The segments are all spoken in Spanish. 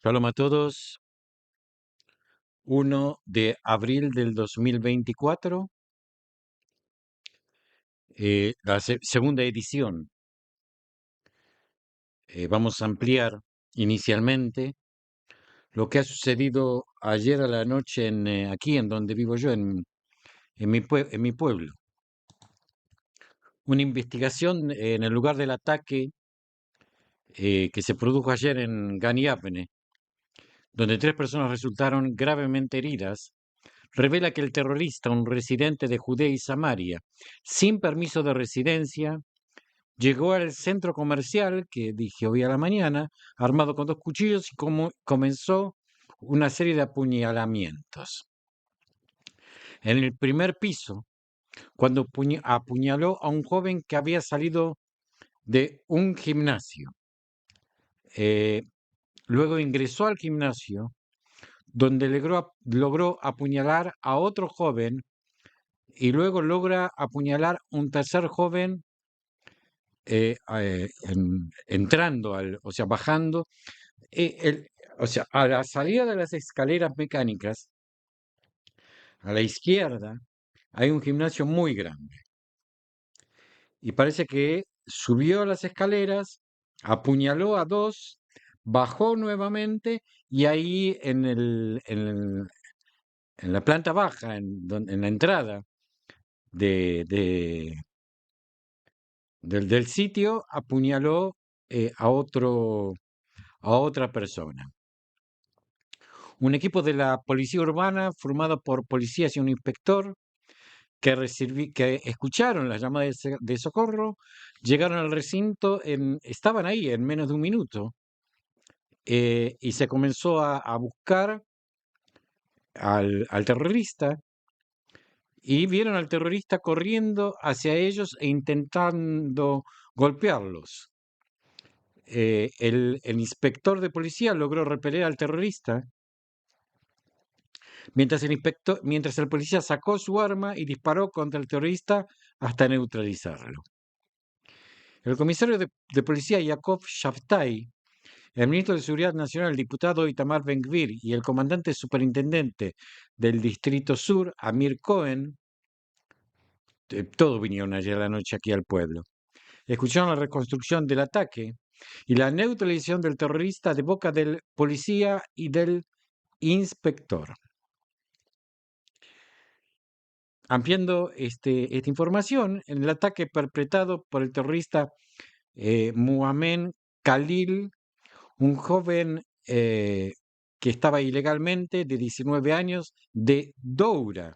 Shalom a todos. 1 de abril del 2024, la segunda edición. Vamos a ampliar inicialmente lo que ha sucedido ayer a la noche aquí en donde vivo yo, en mi pueblo. Una investigación en el lugar del ataque que se produjo ayer en Ganiapene, donde 3 personas resultaron gravemente heridas, revela que el terrorista, un residente de Judea y Samaria, sin permiso de residencia, llegó al centro comercial, que dije hoy a la mañana, armado con 2 cuchillos y comenzó una serie de apuñalamientos. En el primer piso, cuando apuñaló a un joven que había salido de un gimnasio. Luego ingresó al gimnasio, donde logró apuñalar a otro joven y luego logra apuñalar un tercer joven entrando, o sea, bajando. O sea, a la salida de las escaleras mecánicas, a la izquierda, hay un gimnasio muy grande. Y parece que subió las escaleras, apuñaló a 2, bajó nuevamente y ahí en la planta baja, en la entrada de, de- del sitio, apuñaló a otra persona. Un equipo de la policía urbana, formado por policías y un inspector, que escucharon las llamadas de socorro, llegaron al recinto, estaban ahí en menos de un minuto, y se comenzó a buscar al terrorista, y vieron al terrorista corriendo hacia ellos e intentando golpearlos. El inspector de policía logró repeler al terrorista, mientras el policía sacó su arma y disparó contra el terrorista hasta neutralizarlo. El comisario de policía Yakov Shabtai, el ministro de Seguridad Nacional, el diputado Itamar Ben-Gvir y el comandante superintendente del Distrito Sur, Amir Cohen, todos vinieron ayer a la noche aquí al pueblo. Escucharon la reconstrucción del ataque y la neutralización del terrorista de boca del policía y del inspector. Ampliando esta información, en el ataque perpetrado por el terrorista Muamen Khalil, un joven que estaba ilegalmente de 19 años de Doura,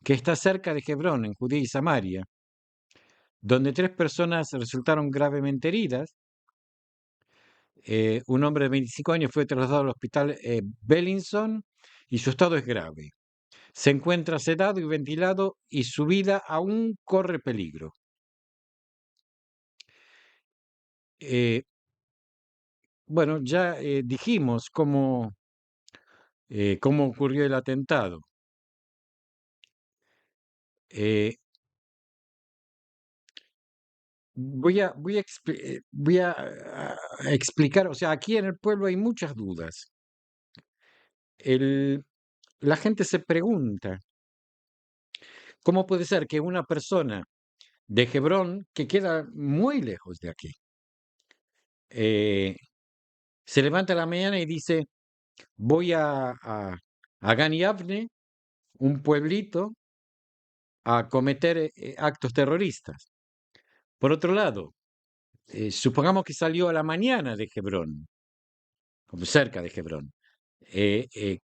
que está cerca de Hebrón, en Judea y Samaria, donde 3 personas resultaron gravemente heridas. Un hombre de 25 años fue trasladado al hospital Bellinson y su estado es grave. Se encuentra sedado y ventilado y su vida aún corre peligro. Bueno, ya dijimos cómo ocurrió el atentado. Eh, voy a explicar, o sea, aquí en el pueblo hay muchas dudas. La gente se pregunta, ¿cómo puede ser que una persona de Hebrón, que queda muy lejos de aquí, se levanta a la mañana y dice, voy a Gani Avne, un pueblito, a cometer actos terroristas? Por otro lado, supongamos que salió a la mañana de Hebrón, como cerca de Hebrón.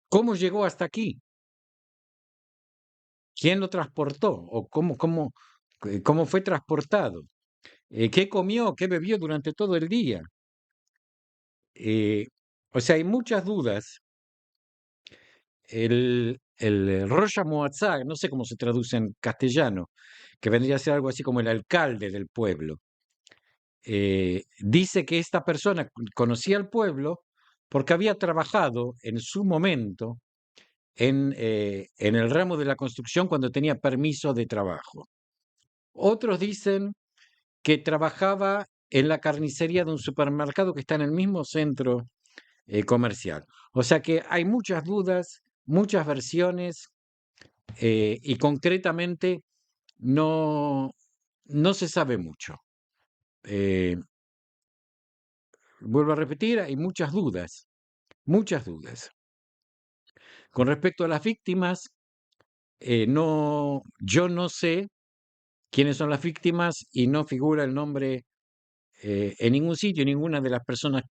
¿Cómo llegó hasta aquí? ¿Quién lo transportó? ¿O cómo fue transportado? ¿Qué comió? ¿Qué bebió durante todo el día? Eh, o sea, hay muchas dudas. El Rosh Moatzá, no sé cómo se traduce en castellano, que vendría a ser algo así como el alcalde del pueblo, dice que esta persona conocía al pueblo porque había trabajado en su momento en el ramo de la construcción cuando tenía permiso de trabajo. Otros dicen que trabajaba en la carnicería de un supermercado que está en el mismo centro comercial. O sea que hay muchas dudas, muchas versiones y concretamente no, no se sabe mucho. Eh, Vuelvo a repetir, hay muchas dudas, muchas dudas. Con respecto a las víctimas, yo no sé quiénes son las víctimas y no figura el nombre en ningún sitio, ninguna de las personas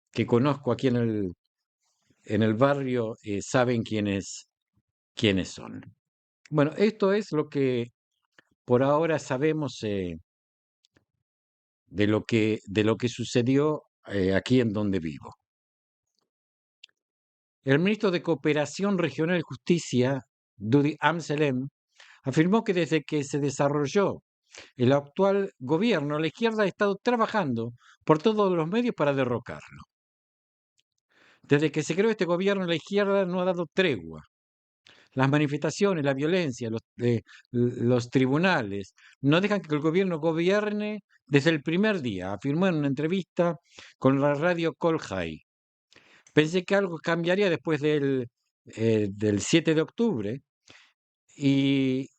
que conozco aquí en el barrio saben quiénes son. Bueno, esto es lo que por ahora sabemos de lo que sucedió aquí en donde vivo. El ministro de Cooperación Regional y Justicia, Dudi Amselem, afirmó que desde que se desarrolló el actual gobierno, la izquierda ha estado trabajando por todos los medios para derrocarlo. Desde que se creó este gobierno, la izquierda no ha dado tregua. Las manifestaciones, la violencia, los tribunales, no dejan que el gobierno gobierne desde el primer día, afirmó en una entrevista con la radio Kolhai. Pensé que algo cambiaría después del 7 de octubre y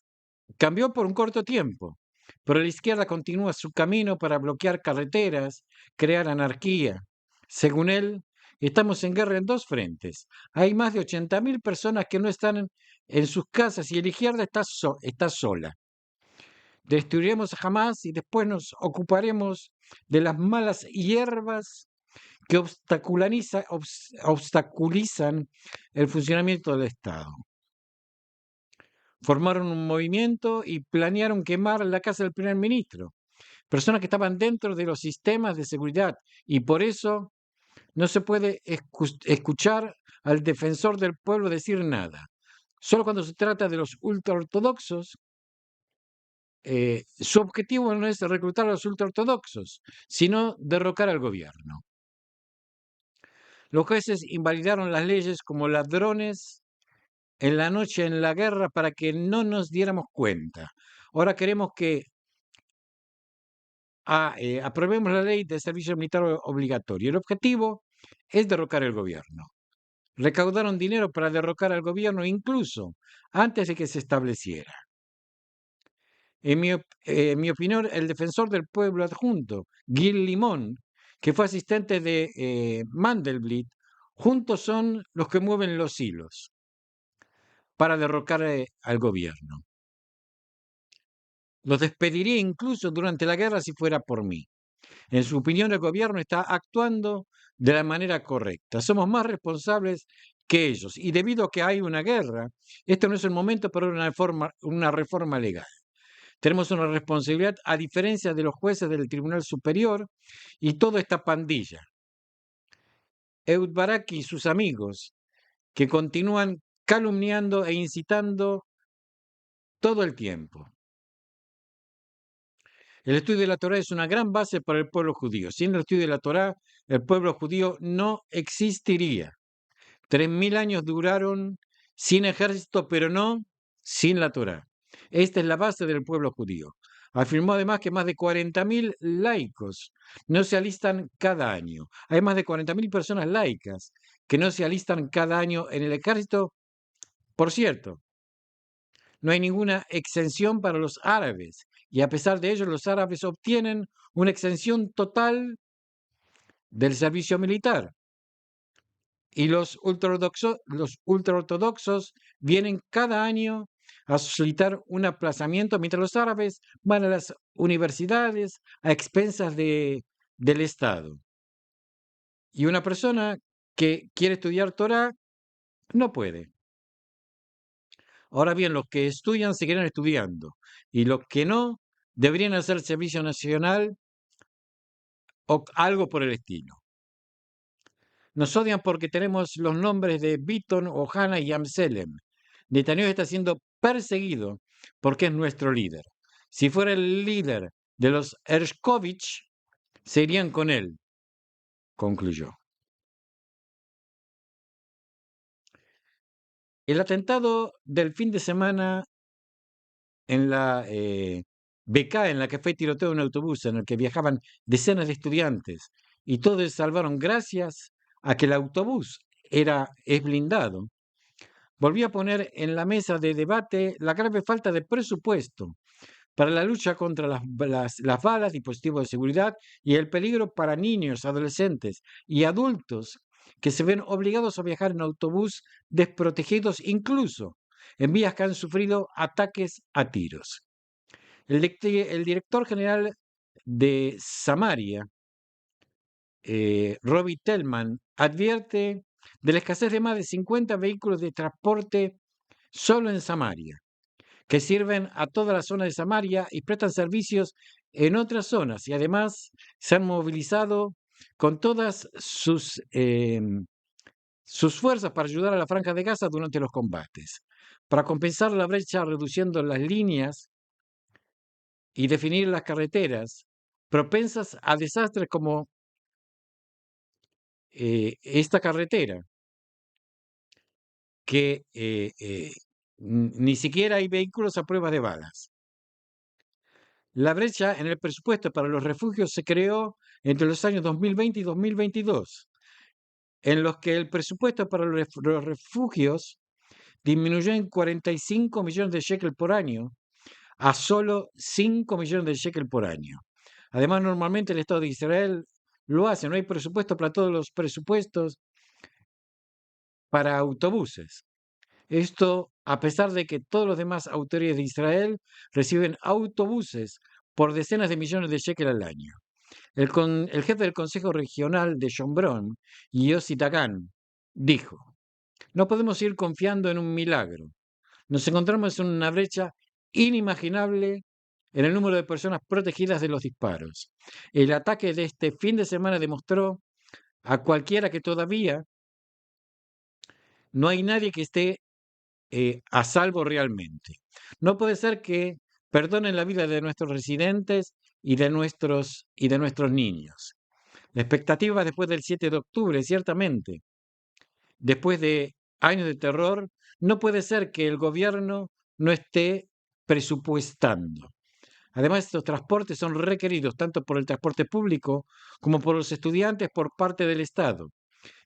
cambió por un corto tiempo, pero la izquierda continúa su camino para bloquear carreteras, crear anarquía. Según él, estamos en guerra en dos frentes. Hay más de 80.000 personas que no están en sus casas y la izquierda está sola. Destruiremos a Hamas y después nos ocuparemos de las malas hierbas que obstaculizan el funcionamiento del Estado. Formaron un movimiento y planearon quemar la casa del primer ministro, personas que estaban dentro de los sistemas de seguridad, y por eso no se puede escuchar al defensor del pueblo decir nada. Solo cuando se trata de los ultraortodoxos, su objetivo no es reclutar a los ultraortodoxos, sino derrocar al gobierno. Los jueces invalidaron las leyes como ladrones en la noche en la guerra para que no nos diéramos cuenta. Ahora queremos que aprobemos la ley de servicio militar obligatorio. El objetivo es derrocar el gobierno. Recaudaron dinero para derrocar al gobierno incluso antes de que se estableciera. En mi opinión, el defensor del pueblo adjunto, Gil Limón, que fue asistente de Mandelblit, juntos son los que mueven los hilos para derrocar al gobierno. Los despediría incluso durante la guerra si fuera por mí. En su opinión, el gobierno está actuando de la manera correcta. Somos más responsables que ellos. Y debido a que hay una guerra, este no es el momento para una reforma legal. Tenemos una responsabilidad a diferencia de los jueces del Tribunal Superior y toda esta pandilla. Ehud Barak y sus amigos, que continúan calumniando e incitando todo el tiempo. El estudio de la Torá es una gran base para el pueblo judío. Sin el estudio de la Torá, el pueblo judío no existiría. 3.000 años duraron sin ejército, pero no sin la Torá. Esta es la base del pueblo judío. Afirmó además que más de 40.000 laicos no se alistan cada año. Hay más de 40.000 personas laicas que no se alistan cada año en el ejército. Por cierto, no hay ninguna exención para los árabes y a pesar de ello los árabes obtienen una exención total del servicio militar. Y los ultraortodoxos vienen cada año a solicitar un aplazamiento, mientras los árabes van a las universidades a expensas del Estado. Y una persona que quiere estudiar Torah no puede. Ahora bien, los que estudian seguirán estudiando y los que no deberían hacer servicio nacional o algo por el estilo. Nos odian porque tenemos los nombres de Bitton, Ohana y Amselem. Netanyahu está siendo perseguido porque es nuestro líder. Si fuera el líder de los Ershkovich, se irían con él, concluyó. El atentado del fin de semana en la BK, en la que fue tiroteado un autobús en el que viajaban decenas de estudiantes y todos se salvaron gracias a que el autobús es blindado, volvió a poner en la mesa de debate la grave falta de presupuesto para la lucha contra las balas, dispositivos de seguridad y el peligro para niños, adolescentes y adultos que se ven obligados a viajar en autobús desprotegidos, incluso en vías que han sufrido ataques a tiros. El director general de Samaria, Robbie Tellman, advierte de la escasez de más de 50 vehículos de transporte solo en Samaria, que sirven a toda la zona de Samaria y prestan servicios en otras zonas, y además se han movilizado con todas sus fuerzas para ayudar a la Franja de Gaza durante los combates, para compensar la brecha reduciendo las líneas y definir las carreteras propensas a desastres como esta carretera, que ni siquiera hay vehículos a prueba de balas. La brecha en el presupuesto para los refugios se creó entre los años 2020 y 2022, en los que el presupuesto para los refugios disminuyó en 45 millones de shekel por año a solo 5 millones de shekel por año. Además, normalmente el Estado de Israel lo hace, no hay presupuesto para todos los presupuestos para autobuses. Esto a pesar de que todos los demás autoridades de Israel reciben autobuses por decenas de millones de shekel al año. El jefe del Consejo Regional de Shomron, Yossi Dagan, dijo: no podemos ir confiando en un milagro. Nos encontramos en una brecha inimaginable en el número de personas protegidas de los disparos. El ataque de este fin de semana demostró a cualquiera que todavía no hay nadie que esté a salvo realmente. No puede ser que perdonen la vida de nuestros residentes y de nuestros niños. La expectativa después del 7 de octubre, ciertamente, después de años de terror, no puede ser que el gobierno no esté presupuestando. Además, estos transportes son requeridos tanto por el transporte público como por los estudiantes por parte del Estado.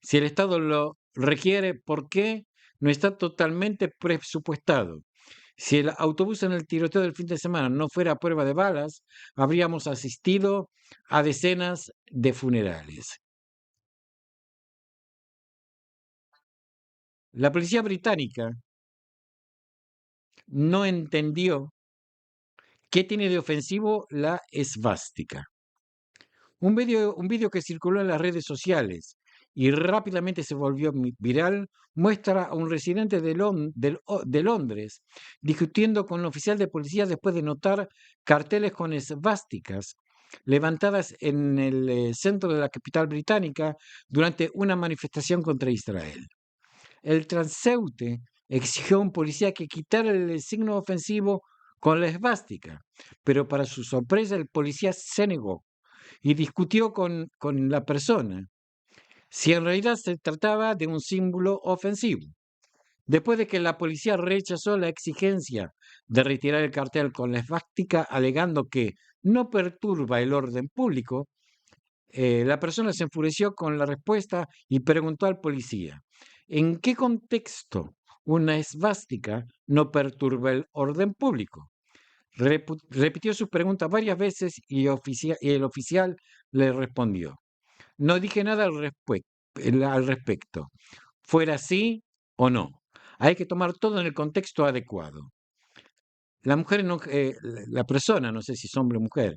Si el Estado lo requiere, ¿por qué no está totalmente presupuestado? Si el autobús en el tiroteo del fin de semana no fuera a prueba de balas, habríamos asistido a decenas de funerales. La policía británica no entendió qué tiene de ofensivo la esvástica. Un video que circuló en las redes sociales y rápidamente se volvió viral muestra a un residente de Londres discutiendo con un oficial de policía después de notar carteles con esvásticas levantadas en el centro de la capital británica durante una manifestación contra Israel. El transeúnte exigió a un policía que quitara el signo ofensivo con la esvástica, pero para su sorpresa el policía se negó y discutió con la persona si en realidad se trataba de un símbolo ofensivo. Después de que la policía rechazó la exigencia de retirar el cartel con la esvástica, alegando que no perturba el orden público, la persona se enfureció con la respuesta y preguntó al policía: ¿en qué contexto una esvástica no perturba el orden público? Repitió su pregunta varias veces y el oficial le respondió: no dije nada al respecto, fuera así o no. Hay que tomar todo en el contexto adecuado. La mujer, la persona, no sé si es hombre o mujer,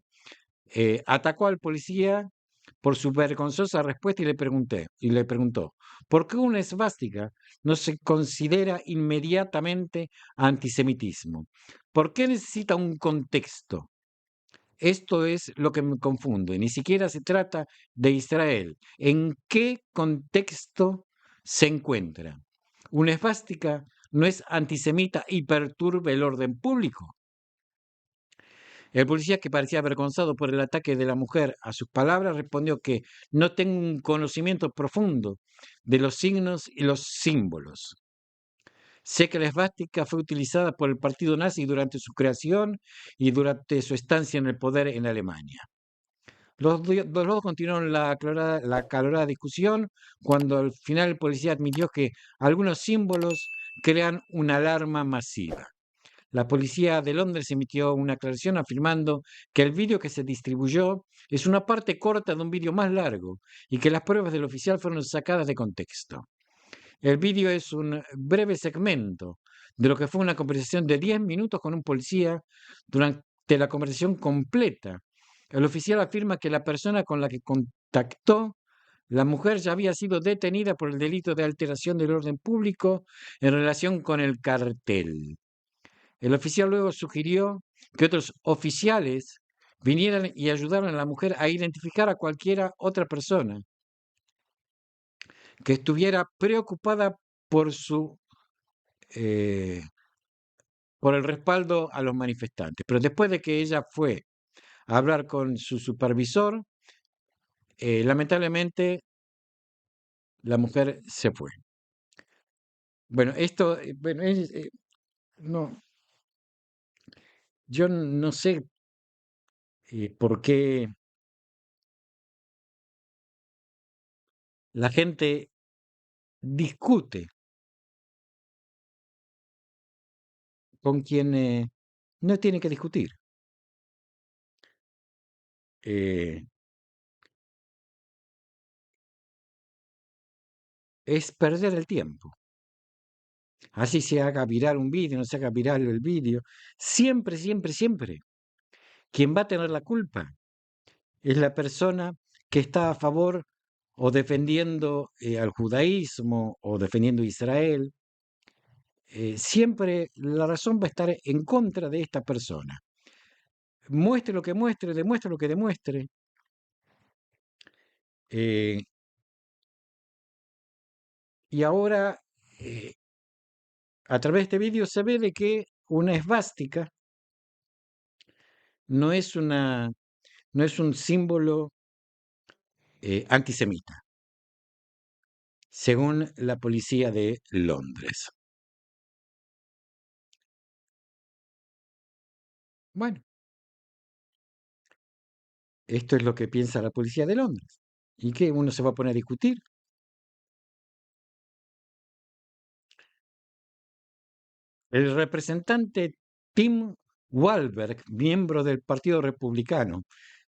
atacó al policía por su vergonzosa respuesta y le preguntó: ¿por qué una esvástica no se considera inmediatamente antisemitismo? ¿Por qué necesita un contexto? Esto es lo que me confunde. Ni siquiera se trata de Israel. ¿En qué contexto se encuentra? Una esvástica no es antisemita y perturba el orden público. El policía, que parecía avergonzado por el ataque de la mujer a sus palabras, respondió que no tengo un conocimiento profundo de los signos y los símbolos. Sé que la esvástica fue utilizada por el partido nazi durante su creación y durante su estancia en el poder en Alemania. Los dos continuaron la acalorada discusión cuando al final el policía admitió que algunos símbolos crean una alarma masiva. La policía de Londres emitió una aclaración afirmando que el vídeo que se distribuyó es una parte corta de un vídeo más largo y que las pruebas del oficial fueron sacadas de contexto. El vídeo es un breve segmento de lo que fue una conversación de 10 minutos con un policía. Durante la conversación completa, el oficial afirma que la persona con la que contactó la mujer ya había sido detenida por el delito de alteración del orden público en relación con el cartel. El oficial luego sugirió que otros oficiales vinieran y ayudaran a la mujer a identificar a cualquiera otra persona que estuviera preocupada por su eh, por el respaldo a los manifestantes. Pero después de que ella fue a hablar con su supervisor, lamentablemente la mujer se fue. Bueno, esto, bueno, no, yo no sé por qué la gente discute con quien no tiene que discutir. Eh, es perder el tiempo. Así se haga viral un vídeo, no se haga viral el vídeo. Siempre, siempre, siempre. Quien va a tener la culpa es la persona que está a favor o defendiendo al judaísmo o defendiendo a Israel. Siempre la razón va a estar en contra de esta persona. Muestre lo que muestre, demuestre lo que demuestre. eh, y ahora, eh, a través de este vídeo se ve de que una esvástica no es no es un símbolo antisemita, según la policía de Londres. Bueno, esto es lo que piensa la policía de Londres. ¿Y qué? ¿Uno se va a poner a discutir? El representante Tim Walberg, miembro del Partido Republicano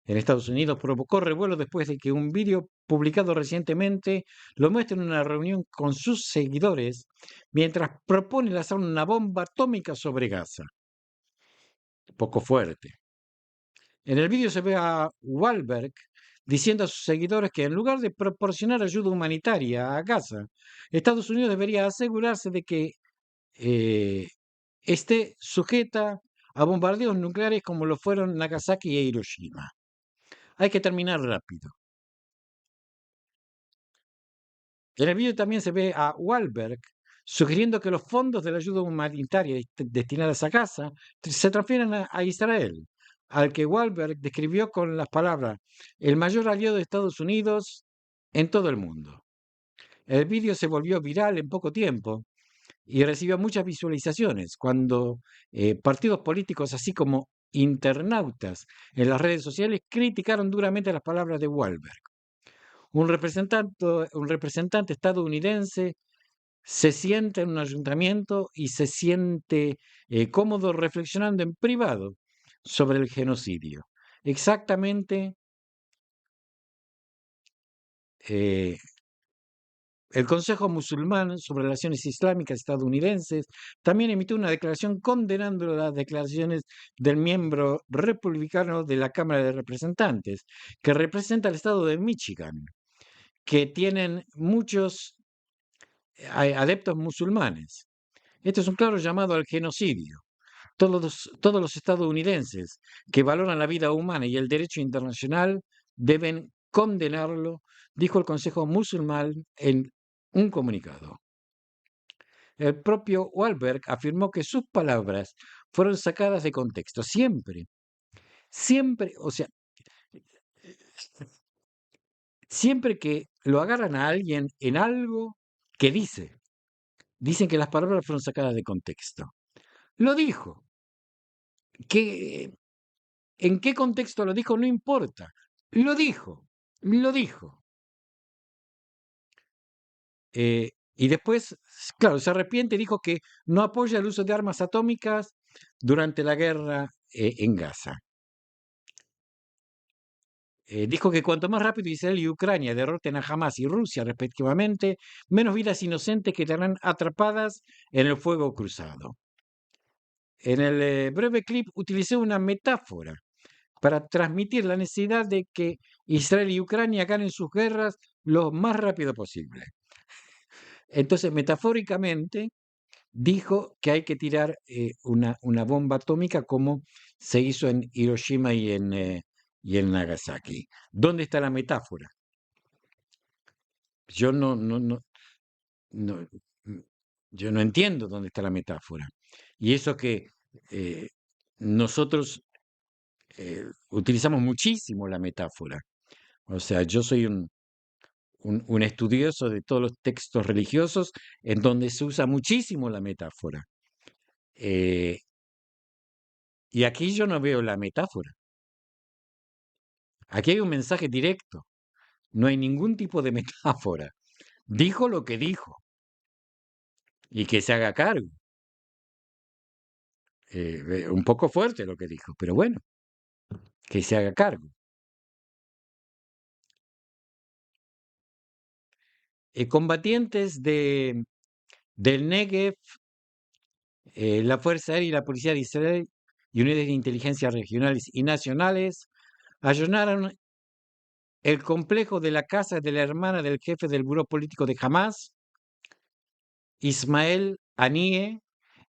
en Estados Unidos, provocó revuelo después de que un vídeo publicado recientemente lo muestre en una reunión con sus seguidores mientras propone lanzar una bomba atómica sobre Gaza. Poco fuerte. En el vídeo se ve a Wahlberg diciendo a sus seguidores que en lugar de proporcionar ayuda humanitaria a Gaza, Estados Unidos debería asegurarse de que eh, esté sujeta a bombardeos nucleares como lo fueron Nagasaki e Hiroshima. Hay que terminar rápido. En el vídeo también se ve a Wahlberg sugiriendo que los fondos de la ayuda humanitaria destinadas a Gaza se transfieran a Israel, al que Wahlberg describió con las palabras el mayor aliado de Estados Unidos en todo el mundo. El vídeo se volvió viral en poco tiempo y recibió muchas visualizaciones cuando partidos políticos, así como internautas en las redes sociales, criticaron duramente las palabras de Wahlberg. Un representante estadounidense se siente en un ayuntamiento y se siente cómodo reflexionando en privado sobre el genocidio. Exactamente, eh, el Consejo Musulmán sobre Relaciones Islámicas estadounidenses también emitió una declaración condenando las declaraciones del miembro republicano de la Cámara de Representantes, que representa al estado de Michigan, que tienen muchos adeptos musulmanes. Esto es un claro llamado al genocidio. Todos los estadounidenses que valoran la vida humana y el derecho internacional deben condenarlo, dijo el Consejo Musulmán en un comunicado. El propio Wahlberg afirmó que sus palabras fueron sacadas de contexto, siempre, siempre, o sea, siempre que lo agarran a alguien en algo que dice, dicen que las palabras fueron sacadas de contexto. Lo dijo. ¿En qué contexto lo dijo? No importa. Lo dijo, lo dijo. Y después, claro, se arrepiente y dijo que no apoya el uso de armas atómicas durante la guerra en Gaza. Dijo que cuanto más rápido Israel y Ucrania derroten a Hamas y Rusia respectivamente, menos vidas inocentes quedarán atrapadas en el fuego cruzado. En el breve clip utilicé una metáfora para transmitir la necesidad de que Israel y Ucrania ganen sus guerras lo más rápido posible. Entonces, metafóricamente, dijo que hay que tirar una bomba atómica como se hizo en Hiroshima y en Nagasaki. ¿Dónde está la metáfora? Yo no, mm, yo no entiendo dónde está la metáfora. Y eso que eh, nosotros utilizamos muchísimo la metáfora. O sea, yo soy un estudioso de todos los textos religiosos en donde se usa muchísimo la metáfora. Eh, y aquí yo no veo la metáfora. Aquí hay un mensaje directo. No hay ningún tipo de metáfora. Dijo lo que dijo y que se haga cargo. Un poco fuerte lo que dijo, pero bueno, que se haga cargo. Combatientes del Negev, la Fuerza Aérea y la Policía de Israel y unidades de inteligencia regionales y nacionales allanaron el complejo de la casa de la hermana del jefe del buró político de Hamas, Ismael Haniyeh,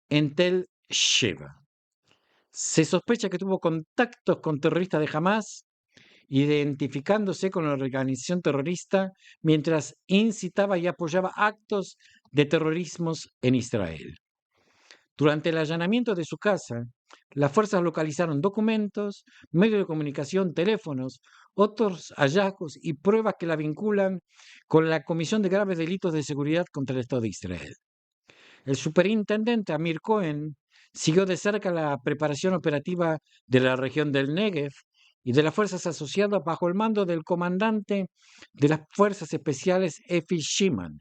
en Tel Sheva. Se sospecha que tuvo contactos con terroristas de Hamas, identificándose con la organización terrorista mientras incitaba y apoyaba actos de terrorismo en Israel. Durante el allanamiento de su casa, las fuerzas localizaron documentos, medios de comunicación, teléfonos, otros hallazgos y pruebas que la vinculan con la comisión de graves delitos de seguridad contra el Estado de Israel. El superintendente Amir Cohen siguió de cerca la preparación operativa de la región del Negev y de las fuerzas asociadas bajo el mando del comandante de las Fuerzas Especiales Efi Shiman,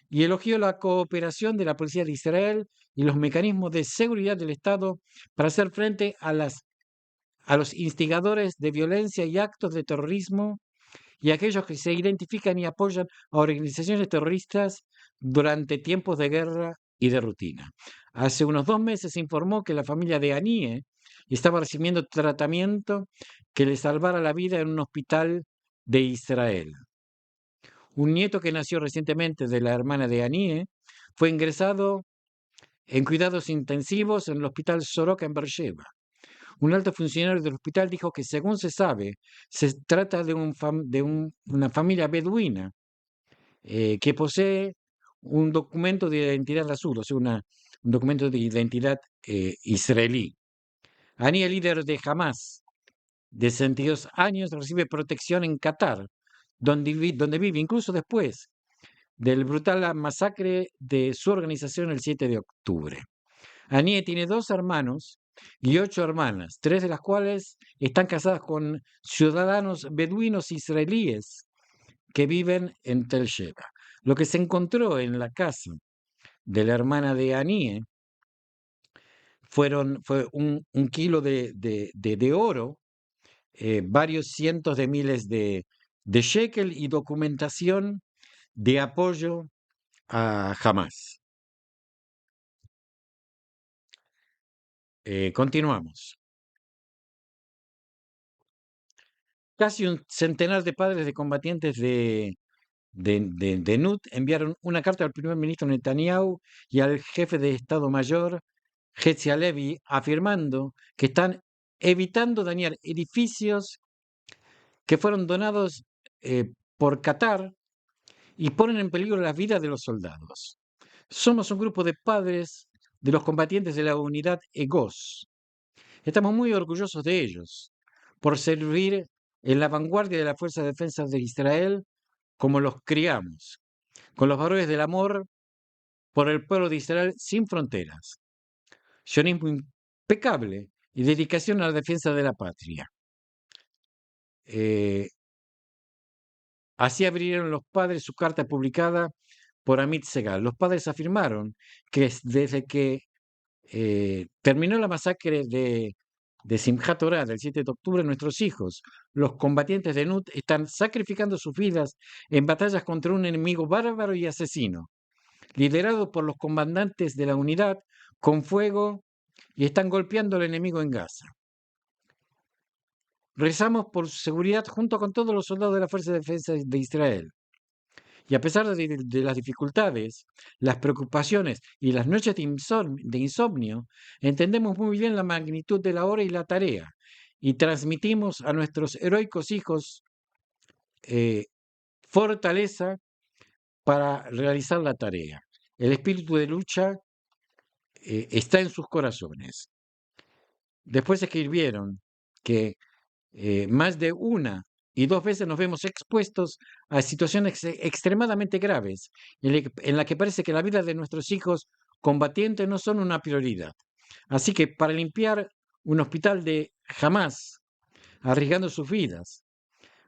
y elogió la cooperación de la Policía de Israel y los mecanismos de seguridad del Estado para hacer frente a los instigadores de violencia y actos de terrorismo y a aquellos que se identifican y apoyan a organizaciones terroristas durante tiempos de guerra y de rutina. Hace unos 2 meses se informó que la familia de Anie estaba recibiendo tratamiento que le salvara la vida en un hospital de Israel. Un nieto que nació recientemente de la hermana de Anie fue ingresado en cuidados intensivos en el hospital Soroka en Beersheba. Un alto funcionario del hospital dijo que, según se sabe, se trata de, una familia beduina que posee un documento de identidad azul, o sea, un documento de identidad israelí. Anie, líder de Hamas, de 62 años, recibe protección en Qatar, donde vive incluso después del brutal masacre de su organización el 7 de octubre. Anie tiene 2 hermanos y 8 hermanas, 3 de las cuales están casadas con ciudadanos beduinos israelíes que viven en Tel Sheva. Lo que se encontró en la casa de la hermana de Anie fue un kilo de oro, varios cientos de miles de shekel y documentación de apoyo a Hamas. Continuamos. Casi un centenar de padres de combatientes de NUT enviaron una carta al primer ministro Netanyahu y al jefe de Estado Mayor, Herzi Halevi, afirmando que están evitando dañar edificios que fueron donados por Qatar y ponen en peligro la vida de los soldados. Somos un grupo de padres de los combatientes de la unidad EGOS. Estamos muy orgullosos de ellos por servir en la vanguardia de la Fuerza de Defensa de Israel como los criamos, con los valores del amor por el pueblo de Israel sin fronteras, sionismo impecable y dedicación a la defensa de la patria. Eh, Así abrieron los padres su carta publicada por Amit Segal. Los padres afirmaron que desde que terminó la masacre de Simchat Torah del 7 de octubre, nuestros hijos, los combatientes de Nut, están sacrificando sus vidas en batallas contra un enemigo bárbaro y asesino, liderado por los comandantes de la unidad con fuego, y están golpeando al enemigo en Gaza. Rezamos por su seguridad junto con todos los soldados de la Fuerza de Defensa de Israel. Y a pesar de las dificultades, las preocupaciones y las noches de insomnio, entendemos muy bien la magnitud de la hora y la tarea, y transmitimos a nuestros heroicos hijos eh, fortaleza para realizar la tarea. El espíritu de lucha está en sus corazones. Después escribieron que más de una y dos veces nos vemos expuestos a situaciones extremadamente graves, en la que parece que la vida de nuestros hijos combatientes no son una prioridad. Así que para limpiar un hospital de Hamas, arriesgando sus vidas,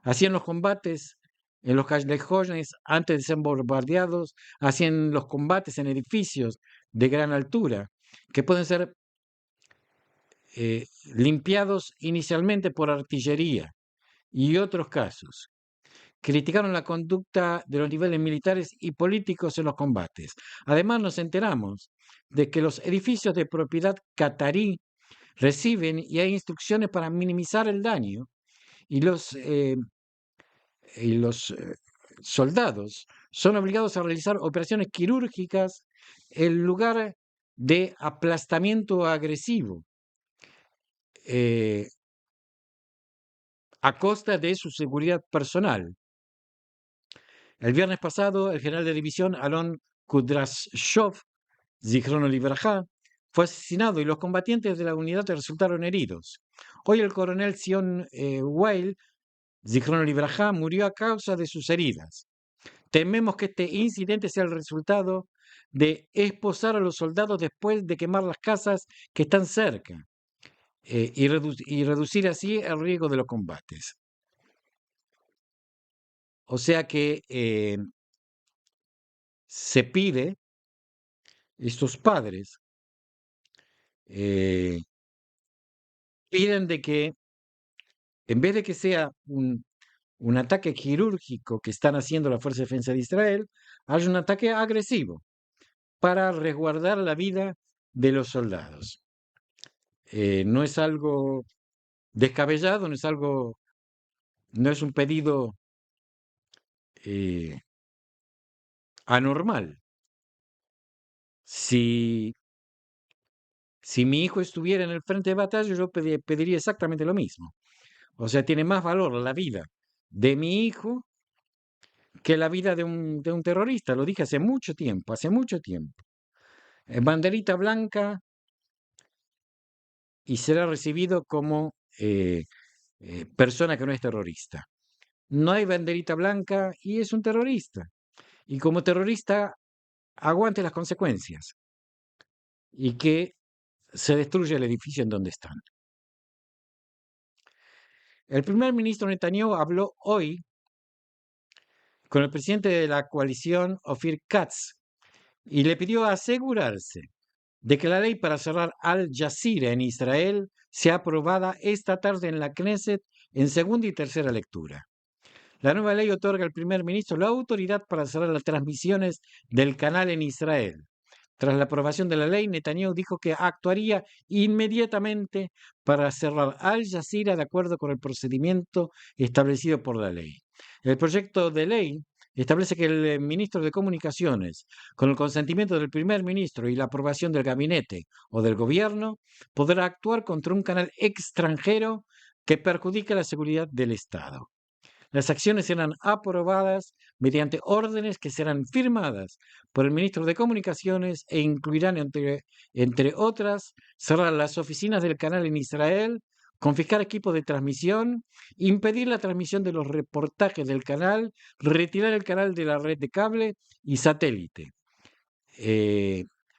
así en los combates, en los callejones antes de ser bombardeados, así en los combates en edificios de gran altura, que pueden ser limpiados inicialmente por artillería y otros casos. Criticaron la conducta de los niveles militares y políticos en los combates. Además, nos enteramos de que los edificios de propiedad catarí reciben y hay instrucciones para minimizar el daño, y los soldados son obligados a realizar operaciones quirúrgicas en lugar de aplastamiento agresivo, a costa de su seguridad personal. El viernes pasado, el general de división Alon Kudrashov, Zichrono Libraja, fue asesinado y los combatientes de la unidad resultaron heridos. Hoy el coronel Sion Weil, Zichrono Libraja, murió a causa de sus heridas. Tememos que este incidente sea el resultado de esposar a los soldados después de quemar las casas que están cerca, y reducir así el riesgo de los combates. O sea que se pide, estos padres piden de que, en vez de que sea un ataque quirúrgico que están haciendo la Fuerza de Defensa de Israel, haya un ataque agresivo para resguardar la vida de los soldados. No es algo descabellado, no es un pedido anormal. Si, si mi hijo estuviera en el frente de batalla, yo pediría exactamente lo mismo. O sea, tiene más valor la vida de mi hijo que la vida de un terrorista. Lo dije hace mucho tiempo, hace mucho tiempo. Banderita blanca, y será recibido como persona que no es terrorista. No hay banderita blanca y es un terrorista. Y como terrorista, aguante las consecuencias y que se destruya el edificio en donde están. El primer ministro Netanyahu habló hoy con el presidente de la coalición, Ofir Katz, y le pidió asegurarse de que la ley para cerrar Al Jazeera en Israel sea aprobada esta tarde en la Knesset en segunda y tercera lectura. La nueva ley otorga al primer ministro la autoridad para cerrar las transmisiones del canal en Israel. Tras la aprobación de la ley, Netanyahu dijo que actuaría inmediatamente para cerrar Al Jazeera de acuerdo con el procedimiento establecido por la ley. El proyecto de ley establece que el ministro de Comunicaciones, con el consentimiento del primer ministro y la aprobación del gabinete o del gobierno, podrá actuar contra un canal extranjero que perjudique la seguridad del Estado. Las acciones serán aprobadas mediante órdenes que serán firmadas por el ministro de Comunicaciones e incluirán, entre otras, cerrar las oficinas del canal en Israel, confiscar equipos de transmisión, impedir la transmisión de los reportajes del canal, retirar el canal de la red de cable y satélite,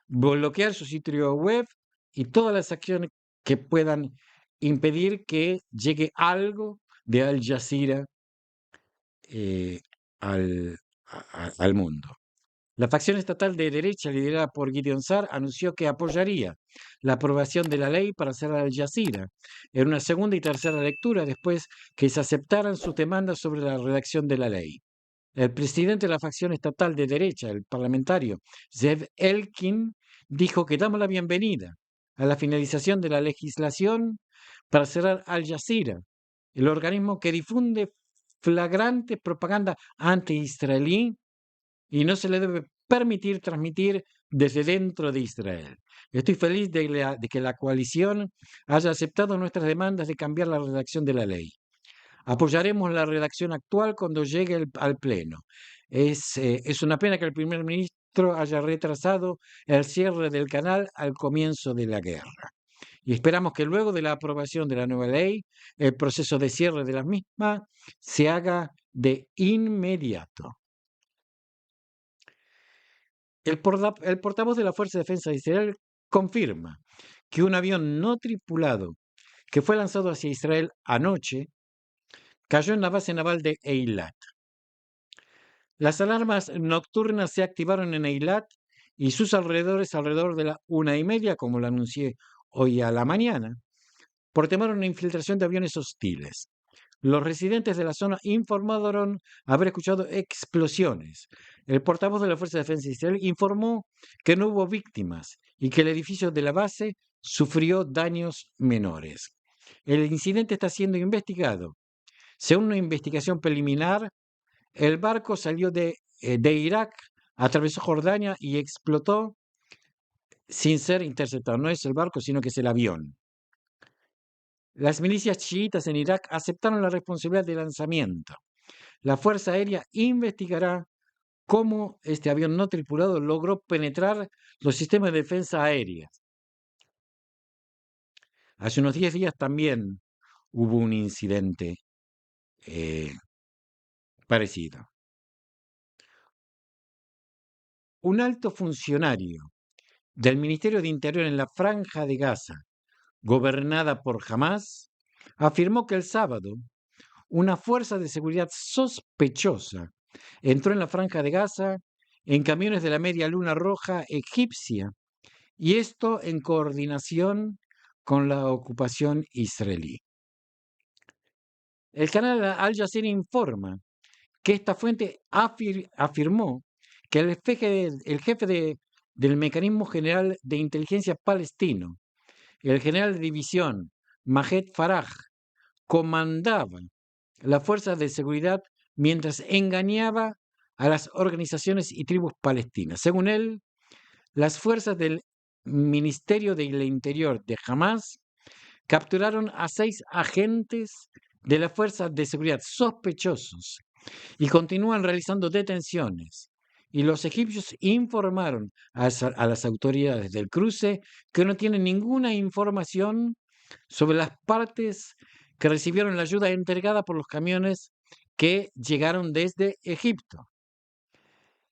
bloquear su sitio web y todas las acciones que puedan impedir que llegue algo de Al Jazeera eh, al mundo. La facción estatal de derecha, liderada por Gideon Sar, anunció que apoyaría la aprobación de la ley para cerrar Al Jazeera en una segunda y tercera lectura después que se aceptaran sus demandas sobre la redacción de la ley. El presidente de la facción estatal de derecha, el parlamentario Zev Elkin, dijo que damos la bienvenida a la finalización de la legislación para cerrar Al Jazeera, el organismo que difunde flagrante propaganda anti-israelí y no se le debe permitir transmitir desde dentro de Israel. Estoy feliz de que la coalición haya aceptado nuestras demandas de cambiar la redacción de la ley. Apoyaremos la redacción actual cuando llegue al Pleno. Es una pena que el primer ministro haya retrasado el cierre del canal al comienzo de la guerra. Y esperamos que luego de la aprobación de la nueva ley, el proceso de cierre de la misma se haga de inmediato. El portavoz de la Fuerza de Defensa de Israel confirma que un avión no tripulado que fue lanzado hacia Israel anoche cayó en la base naval de Eilat. Las alarmas nocturnas se activaron en Eilat y sus alrededores alrededor de la 1:30, como lo anuncié hoy a la mañana, por temor a una infiltración de aviones hostiles. Los residentes de la zona informaron haber escuchado explosiones. El portavoz de la Fuerza de Defensa de Israel informó que no hubo víctimas y que el edificio de la base sufrió daños menores. El incidente está siendo investigado. Según una investigación preliminar, el barco salió de Irak, atravesó Jordania y explotó sin ser interceptado. No es el barco, sino que es el avión. Las milicias chiitas en Irak aceptaron la responsabilidad del lanzamiento. La Fuerza Aérea investigará cómo este avión no tripulado logró penetrar los sistemas de defensa aérea. Hace unos 10 días también hubo un incidente parecido. Un alto funcionario del Ministerio de Interior en la Franja de Gaza, gobernada por Hamás, afirmó que el sábado una fuerza de seguridad sospechosa entró en la Franja de Gaza en camiones de la Media Luna Roja egipcia, y esto en coordinación con la ocupación israelí. El canal Al Jazeera informa que esta fuente afirmó que el jefe del Mecanismo General de Inteligencia palestino, el general de división Mahed Faraj, comandaba las fuerzas de seguridad mientras engañaba a las organizaciones y tribus palestinas. Según él, las fuerzas del Ministerio del Interior de Hamás capturaron a 6 agentes de las fuerzas de seguridad sospechosos y continúan realizando detenciones. Y los egipcios informaron a las autoridades del cruce que no tienen ninguna información sobre las partes que recibieron la ayuda entregada por los camiones que llegaron desde Egipto.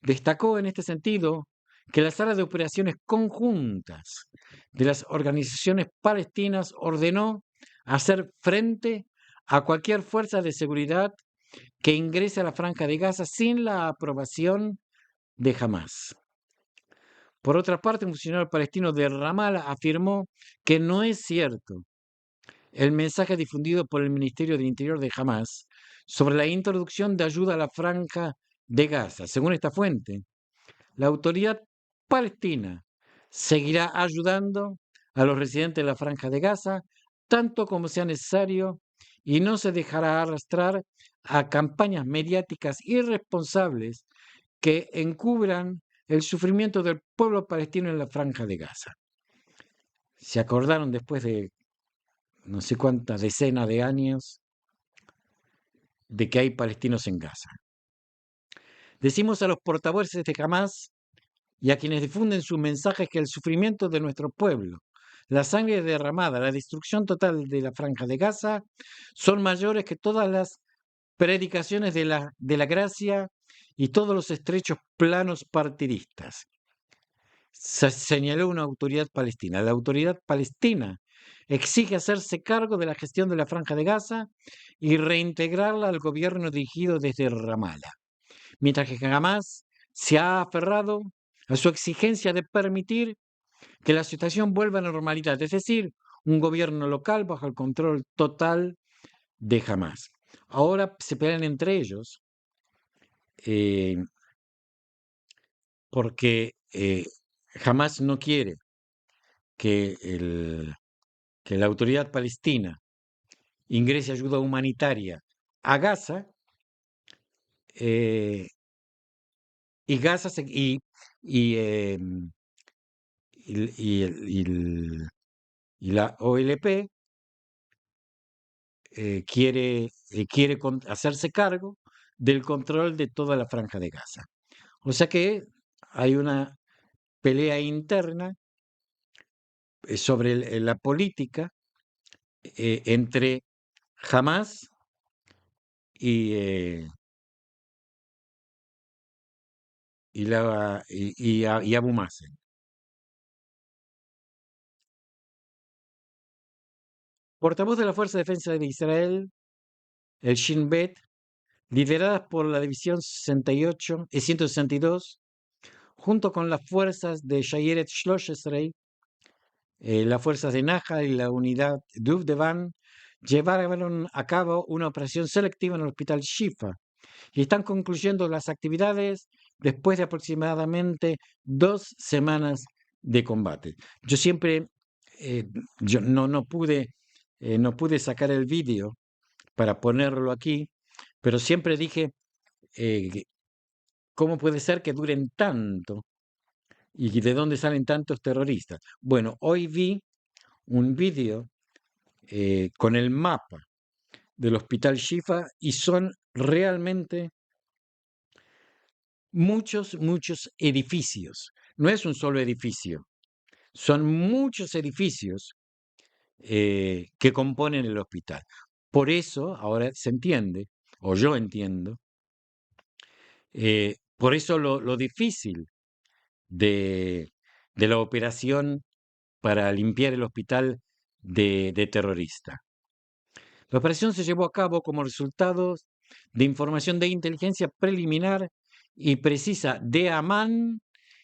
Destacó en este sentido que la sala de operaciones conjuntas de las organizaciones palestinas ordenó hacer frente a cualquier fuerza de seguridad que ingrese a la Franja de Gaza sin la aprobación de Hamás. Por otra parte, un funcionario palestino de Ramallah afirmó que no es cierto el mensaje difundido por el Ministerio del Interior de Hamás sobre la introducción de ayuda a la Franja de Gaza. Según esta fuente, la autoridad palestina seguirá ayudando a los residentes de la Franja de Gaza tanto como sea necesario y no se dejará arrastrar a campañas mediáticas irresponsables que encubran el sufrimiento del pueblo palestino en la Franja de Gaza. Se acordaron después de no sé cuántas decenas de años de que hay palestinos en Gaza. Decimos a los portavoces de Hamás y a quienes difunden sus mensajes que el sufrimiento de nuestro pueblo, la sangre derramada, la destrucción total de la Franja de Gaza son mayores que todas las predicaciones de la gracia y todos los estrechos planos partidistas. Señaló una autoridad palestina. La autoridad palestina exige hacerse cargo de la gestión de la Franja de Gaza y reintegrarla al gobierno dirigido desde Ramallah, mientras que Hamas se ha aferrado a su exigencia de permitir que la situación vuelva a la normalidad, es decir, un gobierno local bajo el control total de Hamas. Ahora se pelean entre ellos eh, porque Hamas no quiere que, que la autoridad palestina ingrese ayuda humanitaria a Gaza eh, y Gaza y, y la OLP quiere hacerse cargo del control de toda la franja de Gaza. O sea que hay una pelea interna sobre la política entre Hamas y, y Abu Mazen. Portavoz de la Fuerza de Defensa de Israel, el Shin Bet, lideradas por la División 68, 162, junto con las fuerzas de Shayeret Shloshesrei, las fuerzas de Naja y la unidad Duvdevan, llevaron a cabo una operación selectiva en el hospital Shifa y están concluyendo las actividades después de aproximadamente 2 semanas de combate. Yo siempre, eh, yo no pude sacar el vídeo para ponerlo aquí, pero siempre dije, ¿cómo puede ser que duren tanto? ¿Y de dónde salen tantos terroristas? Bueno, hoy vi un vídeo con el mapa del hospital Shifa y son realmente muchos edificios. No es un solo edificio, son muchos edificios que componen el hospital. Por eso, ahora se entiende, o yo entiendo, por eso lo difícil de, de la operación para limpiar el hospital de terroristas. La operación se llevó a cabo como resultado de información de inteligencia preliminar y precisa de Amán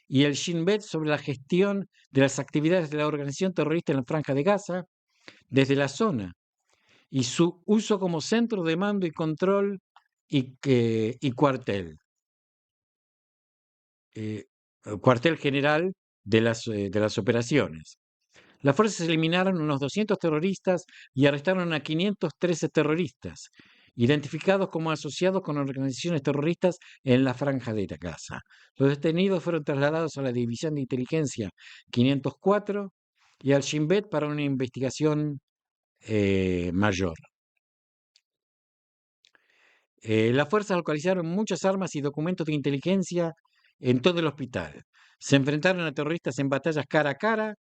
y el Shin Bet sobre la gestión de las actividades de la organización terrorista en la Franja de Gaza desde la zona y su uso como centro de mando y control y eh, cuartel general de las operaciones. Las fuerzas eliminaron unos 200 terroristas y arrestaron a 513 terroristas, identificados como asociados con organizaciones terroristas en la Franja de Gaza. Los detenidos fueron trasladados a la División de Inteligencia 504 y al Shin Bet para una investigación mayor. Las fuerzas localizaron muchas armas y documentos de inteligencia en todo el hospital. Se enfrentaron a terroristas en batallas cara a cara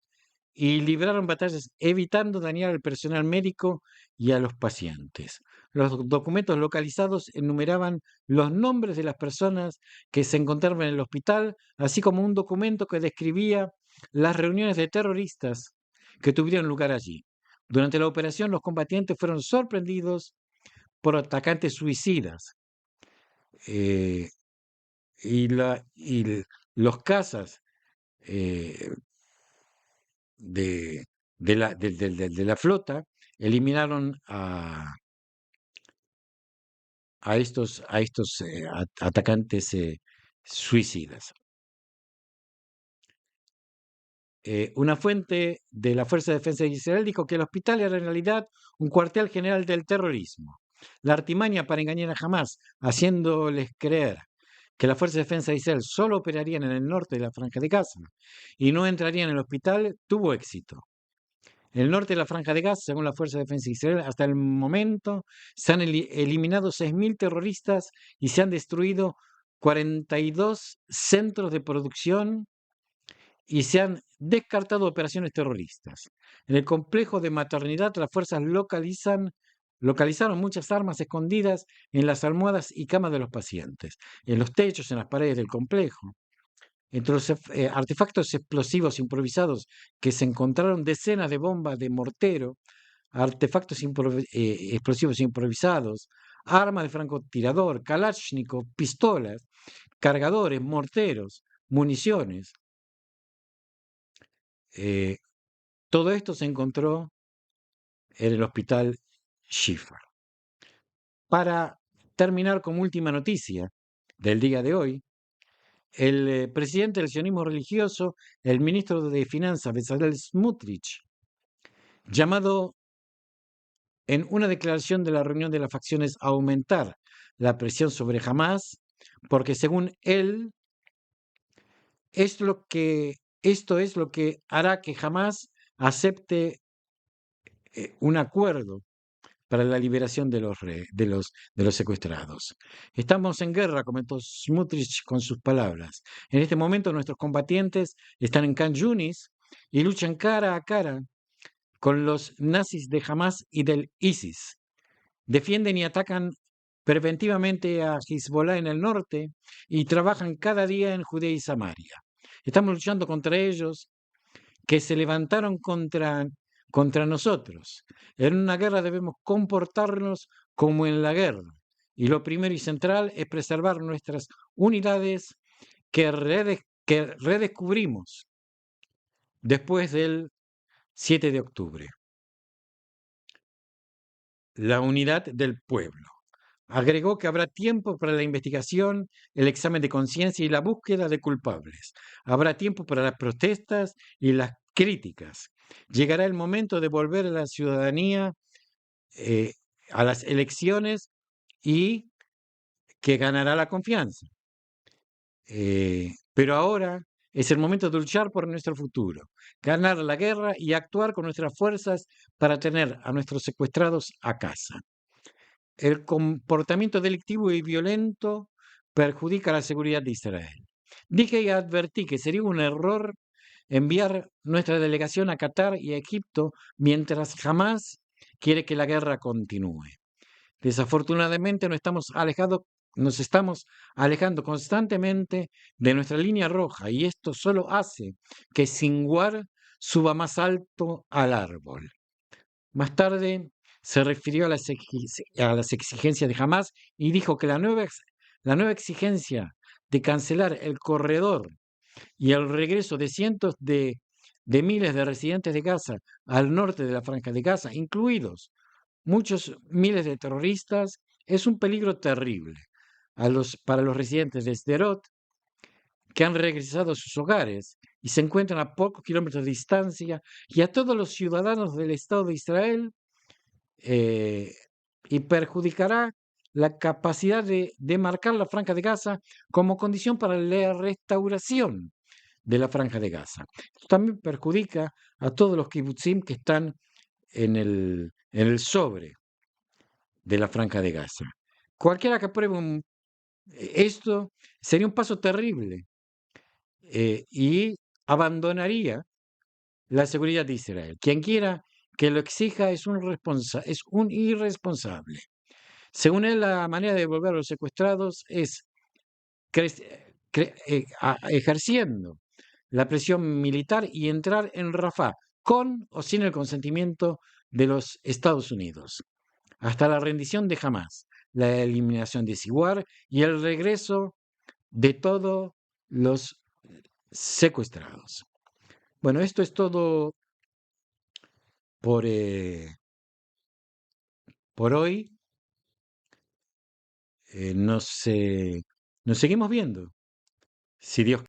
y libraron batallas evitando dañar al personal médico y a los pacientes. Los documentos localizados enumeraban los nombres de las personas que se encontraban en el hospital, así como un documento que describía las reuniones de terroristas que tuvieron lugar allí. Durante la operación, los combatientes fueron sorprendidos por atacantes suicidas eh, y los cazas eh, de, de la flota eliminaron a estos atacantes suicidas. Una fuente de la Fuerza de Defensa de Israel dijo que el hospital era en realidad un cuartel general del terrorismo. La artimaña para engañar a Hamas, haciéndoles creer que la Fuerza de Defensa de Israel solo operarían en el norte de la Franja de Gaza y no entrarían en el hospital, tuvo éxito. En el norte de la Franja de Gaza, según la Fuerza de Defensa de Israel, hasta el momento se han eliminado 6.000 terroristas y se han destruido 42 centros de producción y se han descartado operaciones terroristas. En el complejo de maternidad, las fuerzas localizaron muchas armas escondidas en las almohadas y camas de los pacientes, en los techos, en las paredes del complejo. Entre los artefactos explosivos improvisados que se encontraron decenas de bombas de mortero, artefactos explosivos improvisados, armas de francotirador, Kalashnikov, pistolas, cargadores, morteros, municiones. Eh, Todo esto se encontró en el hospital Schiffer. Para terminar como última noticia del día de hoy, el presidente del sionismo religioso, el ministro de Finanzas, Bezalel Smotrich, llamado en una declaración de la reunión de las facciones a aumentar la presión sobre Hamás, porque según él, esto es lo que hará que Hamás acepte un acuerdo para la liberación de los secuestrados. Estamos en guerra, comentó Smotrich con sus palabras. En este momento nuestros combatientes están en Khan Yunis y luchan cara a cara con los nazis de Hamas y del ISIS. Defienden y atacan preventivamente a Hezbollah en el norte y trabajan cada día en Judea y Samaria. Estamos luchando contra ellos que se levantaron contra nosotros. En una guerra debemos comportarnos como en la guerra. Y lo primero y central es preservar nuestras unidades que redescubrimos después del 7 de octubre. La unidad del pueblo. Agregó que habrá tiempo para la investigación, el examen de conciencia y la búsqueda de culpables. Habrá tiempo para las protestas y las críticas. Llegará el momento de volver a la ciudadanía, a las elecciones y que ganará la confianza. Pero ahora es el momento de luchar por nuestro futuro, ganar la guerra y actuar con nuestras fuerzas para tener a nuestros secuestrados a casa. El comportamiento delictivo y violento perjudica la seguridad de Israel. Dije y advertí que sería un error enviar nuestra delegación a Qatar y a Egipto mientras jamás quiere que la guerra continúe. Desafortunadamente nos estamos alejando constantemente de nuestra línea roja y esto solo hace que Sinwar suba más alto al árbol. Más tarde se refirió a las exigencias de Hamas y dijo que la nueva exigencia de cancelar el corredor y el regreso de cientos de miles de residentes de Gaza al norte de la Franja de Gaza, incluidos muchos miles de terroristas, es un peligro terrible para los residentes de Sderot que han regresado a sus hogares y se encuentran a pocos kilómetros de distancia, y a todos los ciudadanos del Estado de Israel, y perjudicará la capacidad de marcar la Franja de Gaza como condición para la restauración de la Franja de Gaza. Esto también perjudica a todos los kibutzim que están en el sobre de la Franja de Gaza. Cualquiera que apruebe esto sería un paso terrible, y abandonaría la seguridad de Israel. Quien quiera que lo exija es un irresponsable. Según él, la manera de devolver a los secuestrados es ejerciendo la presión militar y entrar en Rafah, con o sin el consentimiento de los Estados Unidos, hasta la rendición de Hamás, la eliminación de Sinwar y el regreso de todos los secuestrados. Bueno, esto es todo por hoy. Nos seguimos viendo, si Dios